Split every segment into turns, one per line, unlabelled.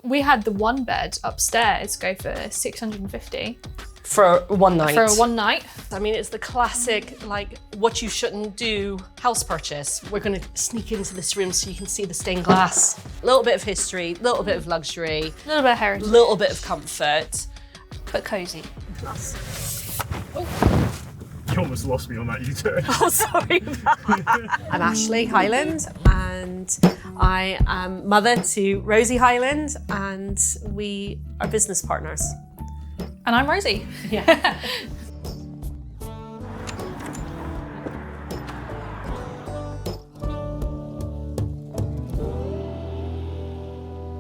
We had the one bed upstairs go for 650
for one night.
for one night.
I mean, it's the classic, like, what you shouldn't do house purchase. We're gonna sneak into this room so you can see the stained glass. A little bit of history, a little bit of luxury,
A little bit of heritage,
a little bit of comfort.
but cozy.
You almost lost me on that U-turn.
Oh, sorry. I'm Ashley Hyland, and I am mother to Rosie Hyland, and we are business partners.
And I'm Rosie.
Yeah.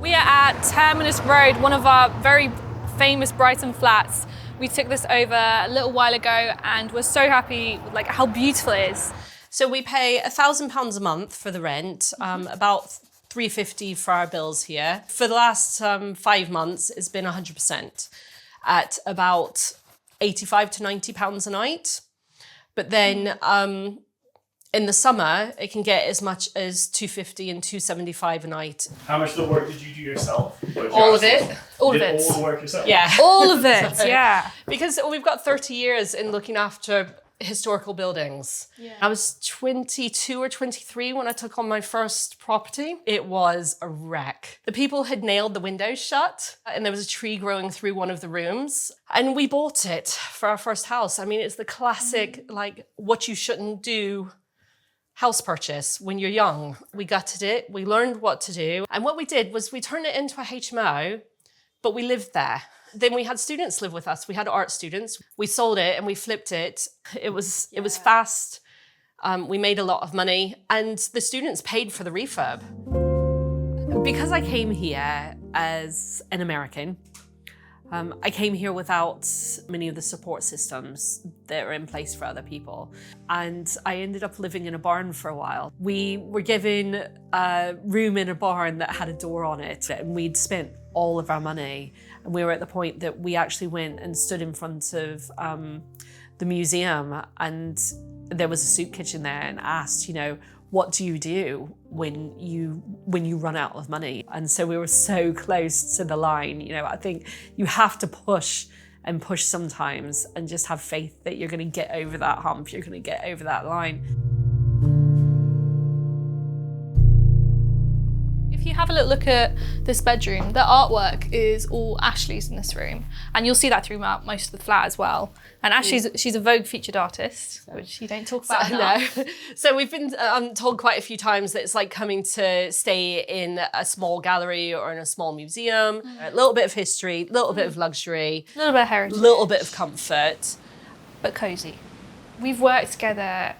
We are at Terminus Road, one of our very famous Brighton flats. We took this over a little while ago and we're so happy with how beautiful it is.
So we pay £1,000 a month for the rent, about £350 for our bills here. For the last 5 months, it's been 100% at about £85 to £90 a night. But then in the summer, it can get as much as £250 and £275 a night.
How much of the work did you do yourself?
All of it. All of
You did
it.
all the work yourself?
Yeah.
All of it, yeah.
Because we've got 30 years in looking after historical buildings.
Yeah.
I was 22 or 23 when I took on my first property. It was a wreck. The people had nailed the windows shut and there was a tree growing through one of the rooms. And we bought it for our first house. I mean, it's the classic, what you shouldn't do house purchase when you're young. We gutted it, we learned what to do. And what we did was we turned it into a HMO, but we lived there. Then we had students live with us. We had art students. We sold it and we flipped it. It was fast. We made a lot of money and the students paid for the refurb. Because I came here as an American, I came here without many of the support systems that are in place for other people. And I ended up living in a barn for a while. We were given a room in a barn that had a door on it, and we'd spent all of our money. And we were at the point that we actually went and stood in front of the museum, and there was a soup kitchen there, and asked, what do you do when you run out of money? And so we were so close to the line. I think you have to push and push sometimes and just have faith that you're going to get over that hump, you're going to get over that line.
If you have a little look at this bedroom, the artwork is all Ashley's in this room. And you'll see that throughout most of the flat as well. And she's a Vogue featured artist, which you don't talk about enough.
No. So we've been told quite a few times that it's like coming to stay in a small gallery or in a small museum. A little bit of history, a little bit of luxury,
A little bit of heritage,
a little bit of comfort.
but cozy. We've worked together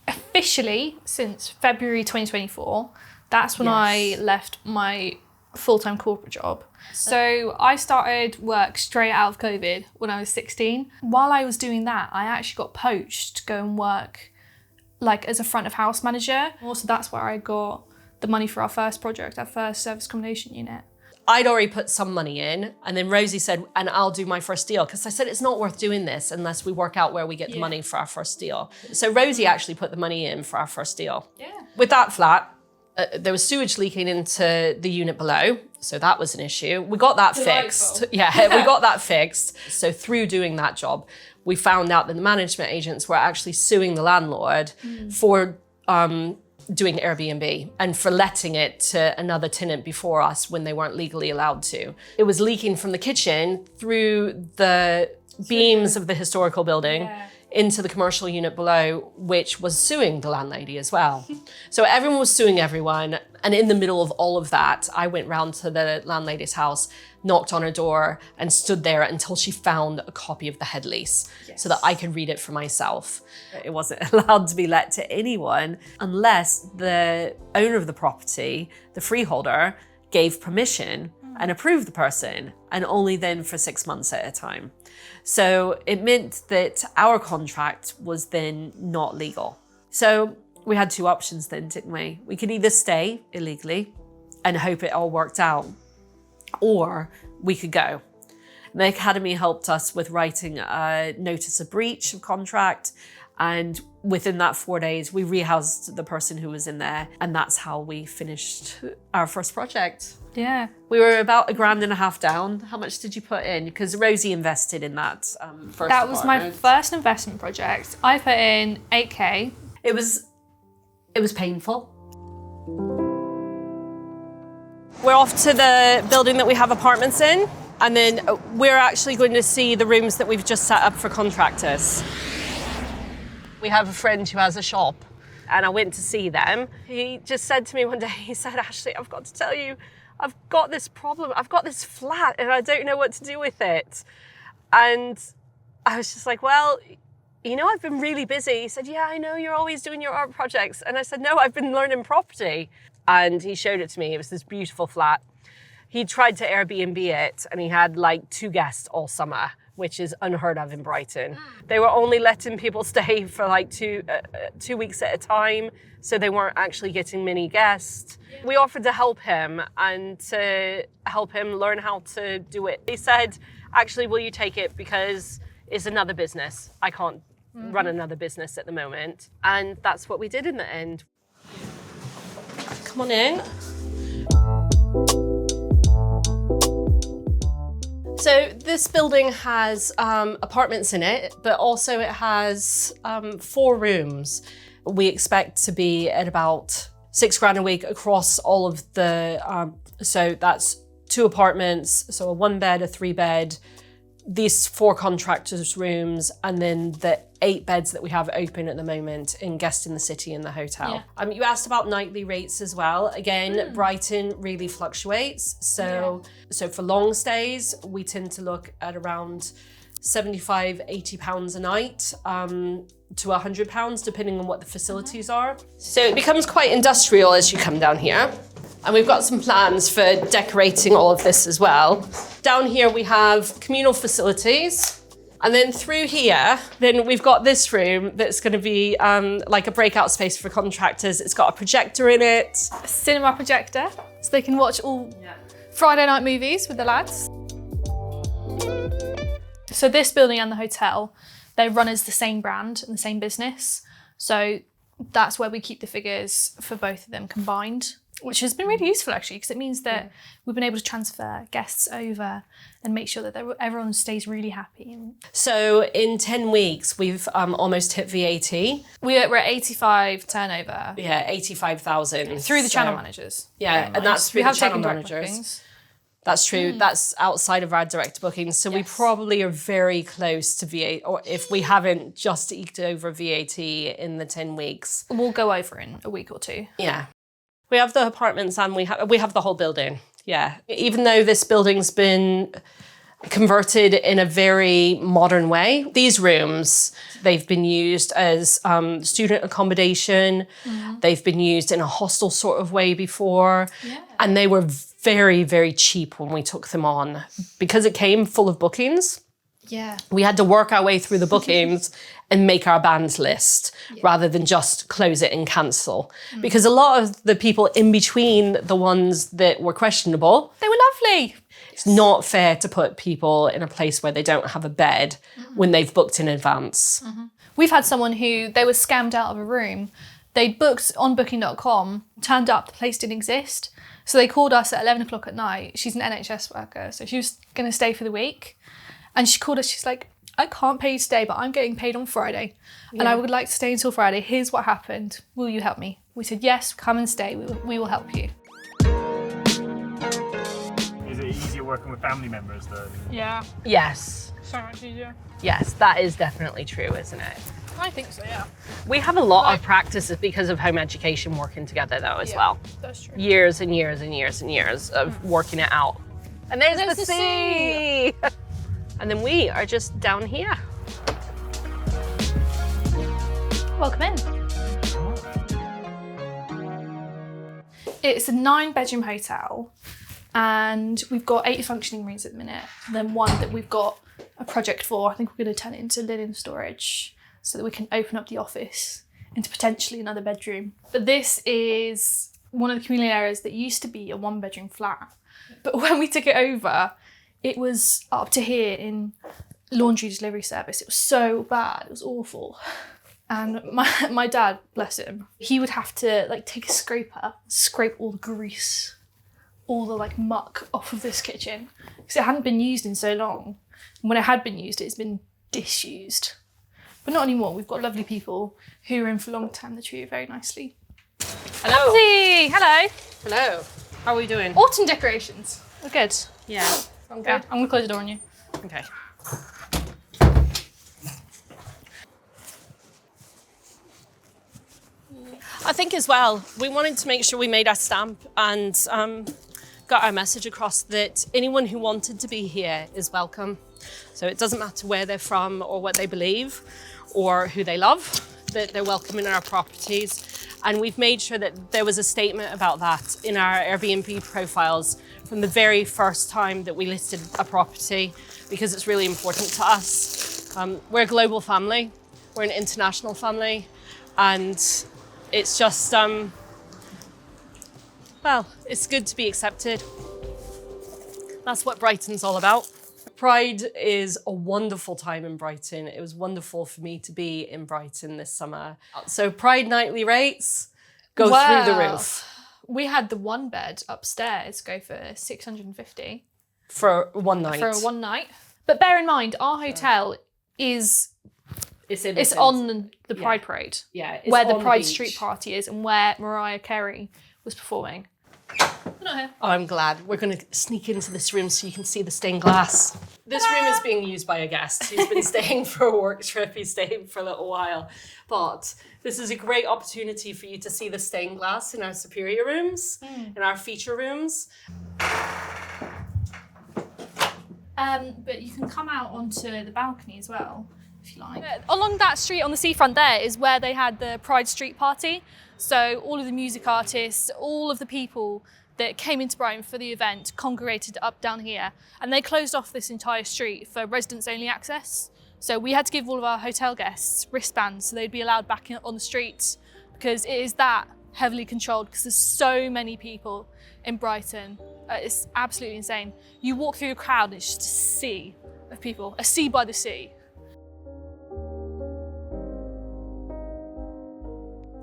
officially since February 2024. That's when I left my full-time corporate job. So I started work straight out of COVID when I was 16. While I was doing that, I actually got poached to go and work as a front of house manager. Also, that's where I got the money for our first project, our first service accommodation unit.
I'd already put some money in, and then Rosie said, and I'll do my first deal. Because I said, it's not worth doing this unless we work out where we get the money for our first deal. So Rosie actually put the money in for our first deal.
Yeah.
With that flat, there was sewage leaking into the unit below. So that was an issue. We got that fixed. Yeah, we got that fixed. So through doing that job, we found out that the management agents were actually suing the landlord for doing Airbnb and for letting it to another tenant before us when they weren't legally allowed to. It was leaking from the kitchen through the beams of the historical building into the commercial unit below, which was suing the landlady as well. So everyone was suing everyone. And in the middle of all of that, I went round to the landlady's house, knocked on her door and stood there until she found a copy of the head lease so that I could read it for myself. It wasn't allowed to be let to anyone unless the owner of the property, the freeholder, gave permission and approved the person, and only then for 6 months at a time. So it meant that our contract was then not legal. So we had two options then, didn't we? We could either stay illegally and hope it all worked out, or we could go. And the Academy helped us with writing a notice of breach of contract And within that 4 days, we rehoused the person who was in there. And that's how we finished our first project.
Yeah.
We were about $1.5 grand down. How much did you put in? Because Rosie invested in that first
That was my
apartment.
first investment project. I put in 8K.
It was painful. We're off to the building that we have apartments in. And then we're actually going to see the rooms that we've just set up for contractors. We have a friend who has a shop and I went to see them. He just said to me one day, he said, Ashley, I've got to tell you, I've got this problem. I've got this flat and I don't know what to do with it. And I was just like, well, you know, I've been really busy. He said, yeah, I know you're always doing your art projects. And I said, no, I've been learning property. And he showed it to me. It was this beautiful flat. He tried to Airbnb it and he had like 2 guests all summer, which is unheard of in Brighton. They were only letting people stay for like 2 weeks at a time, so they weren't actually getting many guests. We offered to help him and to help him learn how to do it. He said, actually, will you take it because it's another business. I can't run another business at the moment. And that's what we did in the end. Come on in. So this building has apartments in it, but also it has 4 rooms. We expect to be at about $6 grand a week across all of the, so that's 2 apartments, so a 1 bed, a 3 bed, these 4 contractors' rooms, and then the 8 beds that we have open at the moment in Guest in the City in the hotel.
Yeah.
You asked about nightly rates as well. Again, Brighton really fluctuates. So for long stays, we tend to look at around £75, £80 a night to £100, depending on what the facilities are. So it becomes quite industrial as you come down here. And we've got some plans for decorating all of this as well. Down here we have communal facilities. And then through here, then we've got this room that's going to be like a breakout space for contractors. It's got a projector in it.
A cinema projector, so they can watch all Friday night movies with the lads. So this building and the hotel, they run as the same brand and the same business. So that's where we keep the figures for both of them combined, which has been really useful actually, because it means that we've been able to transfer guests over and make sure that everyone stays really happy.
So in 10 weeks, we've almost hit VAT.
We're at 85 turnover.
Yeah, 85,000.
Through the channel managers.
Yeah, and that's through
we
the
have
channel
taken direct
managers.
bookings.
That's true. That's outside of our direct bookings. So we probably are very close to VAT, or if we haven't just eked over VAT in the 10 weeks.
We'll go over in a week or 2.
Yeah. We have the apartments and we have the whole building. Yeah. Even though this building's been converted in a very modern way, these rooms, they've been used as student accommodation. They've been used in a hostel sort of way before. Yeah. And they were very, very cheap when we took them on because it came full of bookings.
Yeah.
We had to work our way through the bookings and make our band list rather than just close it and cancel. Because a lot of the people in between the ones that were questionable,
They were lovely.
it's not fair to put people in a place where they don't have a bed when they've booked in advance.
We've had someone who, they were scammed out of a room. They'd booked on booking.com, turned up, the place didn't exist. So they called us at 11 o'clock at night. She's an NHS worker, so she was going to stay for the week. And she called us, she's like, I can't pay you today, but I'm getting paid on Friday. And I would like to stay until Friday. Here's what happened. Will you help me? We said, yes, come and stay. We will help you.
Is it easier working with family members than?
Yeah,
Yes.
so much easier.
Yes, that is definitely true, isn't it?
I think so, yeah.
We have a lot of practices because of home education working together though as well.
That's true.
Years and years and years and years of working it out. And there's the sea! And then we are just down here.
Welcome in. It's a 9-bedroom hotel and we've got 8 functioning rooms at the minute. And then one that we've got a project for. I think we're going to turn it into linen storage so that we can open up the office into potentially another bedroom. But this is one of the communal areas that used to be a 1-bedroom flat. But when we took it over, it was up to here in laundry delivery service. It was so bad, it was awful. And my dad, bless him, he would have to like take a scraper, scrape all the grease, all the like muck off of this kitchen because it hadn't been used in so long. And when it had been used, it's been disused. But not anymore. We've got lovely people who are in for long term that treat you very nicely.
Hello.
Lindsay, hello.
Hello. How are we doing?
Autumn decorations. We're good.
Yeah. I'm good.
Yeah, I'm gonna close the door on you.
Okay. I think as well, we wanted to make sure we made our stamp and got our message across that anyone who wanted to be here is welcome. So it doesn't matter where they're from or what they believe or who they love, that they're welcome in our properties. And we've made sure that there was a statement about that in our Airbnb profiles from the very first time that we listed a property, because it's really important to us. We're a global family, we're an international family, and it's just, well, it's good to be accepted. That's what Brighton's all about. Pride is a wonderful time in Brighton. It was wonderful for me to be in Brighton this summer. So Pride nightly rates go through the roof.
We had the one bed upstairs go for $650
For one night.
for one night. But bear in mind, our hotel is it's on the Pride Parade.
Yeah, it's
where the
on
Pride
beach.
Street Party is and where Mariah Carey was performing. We're not here.
Oh, I'm glad. We're going to sneak into this room so you can see the stained glass. This room is being used by a guest who's been staying for a work trip. He's staying for a little while. But this is a great opportunity for you to see the stained glass in our superior rooms, in our feature rooms.
But you can come out onto the balcony as well, if you like. Along that street on the seafront there is where they had the Pride Street Party. So all of the music artists, all of the people that came into Brighton for the event congregated up down here, and they closed off this entire street for residents only access. So we had to give all of our hotel guests wristbands so they'd be allowed back on the streets, because it is that heavily controlled, because there's so many people in Brighton. It's absolutely insane. You walk through a crowd and it's just a sea of people, a sea by the sea.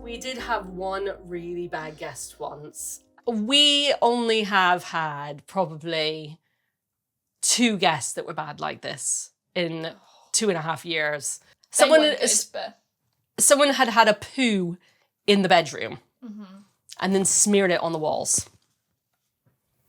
We did have one really bad guest once. We only have had probably 2 guests that were bad like this in 2.5 years. Someone had had a poo in the bedroom and then smeared it on the walls.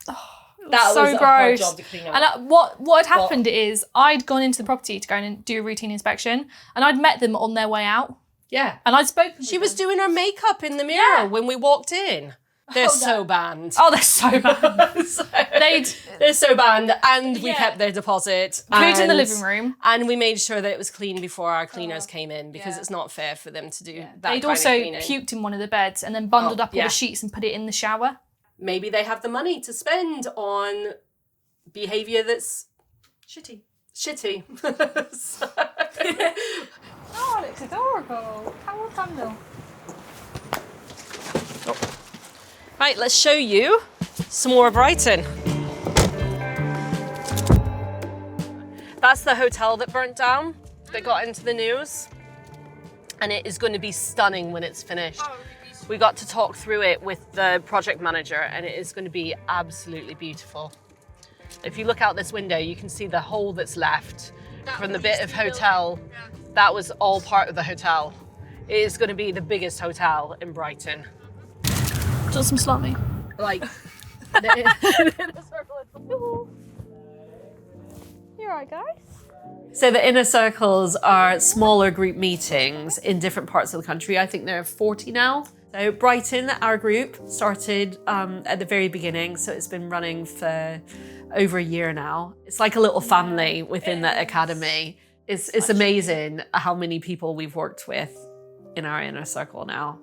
That
so
was a
gross.
hard job to clean up.
And what had happened is I'd gone into the property to go and do a routine inspection, and I'd met them on their way out.
Yeah.
And I'd spoken.
She was doing her makeup in the mirror when we walked in. They're so banned.
Oh, they're so bad.
They're so banned, and we kept their deposit.
Pooed in the living room.
And we made sure that it was clean before our cleaners came in, because it's not fair for them to do that
They'd
kind
also
of cleaning.
puked in one of the beds and then bundled up all the sheets and put it in the shower.
Maybe they have the money to spend on behaviour that's shitty.
Oh, it looks adorable. How candle.
Right, let's show you some more of Brighton. That's the hotel that burnt down, that got into the news. And it is going to be stunning when it's finished. We got to talk through it with the project manager, and it is going to be absolutely beautiful. If you look out this window, you can see the hole that's left from the bit of hotel. That was all part of the hotel. It is going to be the biggest hotel in Brighton.
Do you want some salami?
Like,
You alright, guys?
so the inner circles are smaller group meetings in different parts of the country. I think there are 40 now. So Brighton, our group, started at the very beginning. So it's been running for over a year now. It's like a little family within the academy. It's amazing how many people we've worked with in our inner circle now.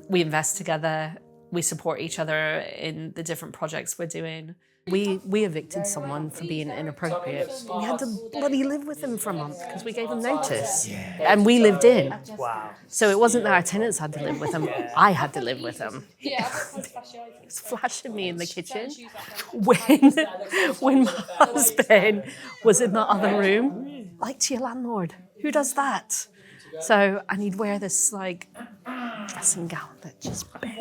We invest together. We support each other in the different projects we're doing. We evicted someone for being inappropriate. We had to bloody live with them for a month because we gave them notice. And we lived in.
Wow.
So it wasn't that our tenants had to live with them. I had to live with them.
Yeah,
He was flashing me in the kitchen when my husband was in the other room. Like to your landlord. Who does that? So, and he'd wear this like dressing gown that just bent.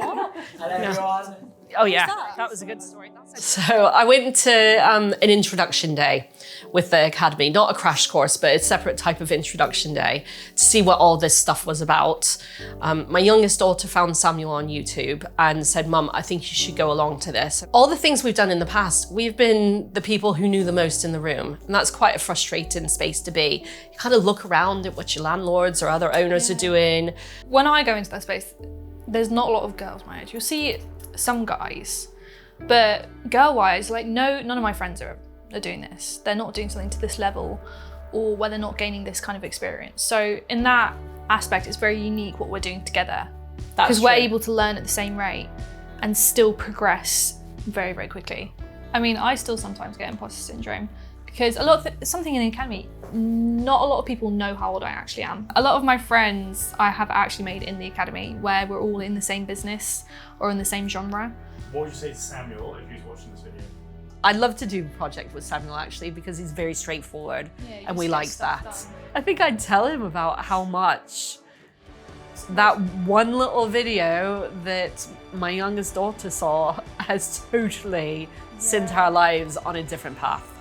Oh yeah, that was a good story. So I went to an introduction day with the Academy, not a crash course, but a separate type of introduction day to see what all this stuff was about. My youngest daughter found Samuel on YouTube and said, Mum, I think you should go along to this. All the things we've done in the past, we've been the people who knew the most in the room. And that's quite a frustrating space to be. You kind of look around at what your landlords or other owners are doing.
When I go into that space, there's not a lot of girls my age. You'll see some guys, but girl-wise, like none of my friends are doing this. They're not doing something to this level, or where they're not gaining this kind of experience. So in that aspect, it's very unique what we're doing together, because we're able to learn at the same rate and still progress very, very quickly. I mean, I still sometimes get imposter syndrome because something in the Academy, not a lot of people know how old I actually am. A lot of my friends I have actually made in the Academy where we're all in the same business or in the same genre.
What would you say to Samuel if he was watching this video?
I'd love to do a project with Samuel actually, because he's very straightforward and we like that. I think I'd tell him about how much that one little video that my youngest daughter saw has totally sent our lives on a different path.